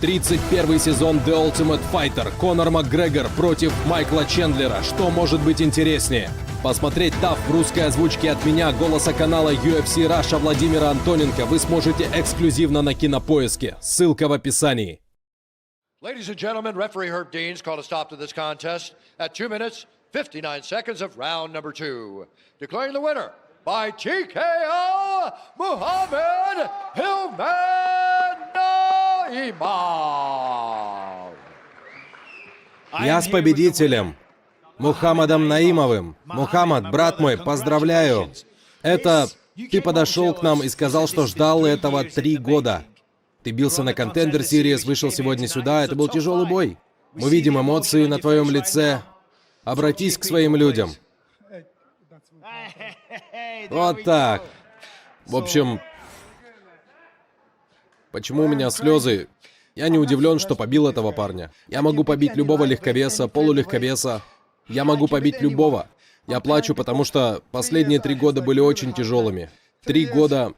31 сезон The Ultimate Fighter. Конор Макгрегор против Майкла Чендлера. Что может быть интереснее? Посмотреть ТАФ в русской озвучке от меня, голоса канала UFC Russia Владимира Антоненко, вы сможете эксклюзивно на Кинопоиске. Ссылка в описании. Ladies and gentlemen, referee Herb Deans called a stop to this contest at 2 minutes, 59 seconds of round number 2. Declaring the winner by TKO, Muhammad Hillman Naimov. Я с победителем, Мухаммадом Наимовым. Мухаммад, брат мой, поздравляю. Ты подошел к нам и сказал, что ждал этого 3 года. Ты бился на Contender Series, вышел сегодня сюда, это был тяжелый бой. Мы видим эмоции на твоем лице. Обратись к своим людям. Вот так. В общем, почему у меня слезы? Я не удивлен, что побил этого парня. Я могу побить любого легковеса, полулегковеса. Я могу побить любого. Я плачу, потому что последние 3 года были очень тяжелыми. 3 года...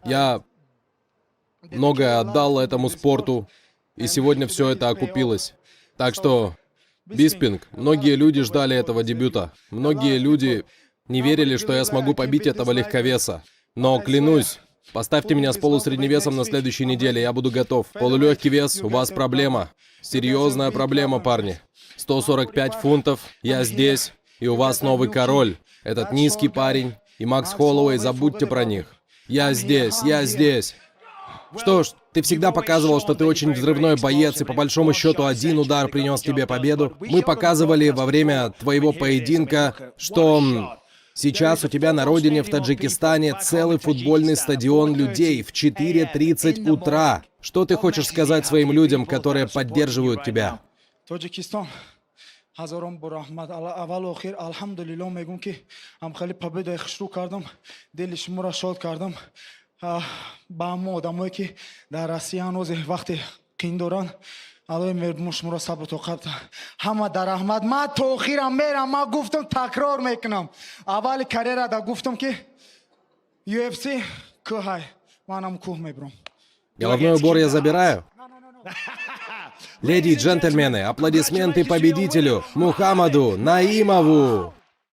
Я многое отдал этому спорту, и сегодня все это окупилось. Так что, Биспинг, многие люди ждали этого дебюта. Многие люди не верили, что я смогу побить этого легковеса. Но клянусь, поставьте меня с полусредневесом на следующей неделе, я буду готов. Полулегкий вес, у вас проблема. Серьезная проблема, парни. 145 фунтов, я здесь, и у вас новый король. Этот низкий парень и Макс Холлоуэй, забудьте про них. Я здесь, я здесь. Что ж, ты всегда показывал, что ты очень взрывной боец, и по большому счету 1 удар принес тебе победу. Мы показывали во время твоего поединка, что сейчас у тебя на родине в Таджикистане целый футбольный стадион людей в 4:30 утра. Что ты хочешь сказать своим людям, которые поддерживают тебя? ҳазорон бо раҳмат аввалу охир алҳамдулиллоҳ мегӯм ки ҳамхали победаи хушрӯ кардам, дили шуморо шод кардам. Ба ҳамон одамое ки дар Россия ҳанӯз вақте қин доранд, аллои меҳрубон шуморо сабру тоқат. ҳама дар раҳмат. ман то охирам мерам. ман гуфтам, такрор мекунам. аввали карьерада гуфтам ки UFC кӯҳай, манам кӯҳ мебурам. Головной убор я забираю. Леди и джентльмены, аплодисменты победителю Мухаммаду Наимову!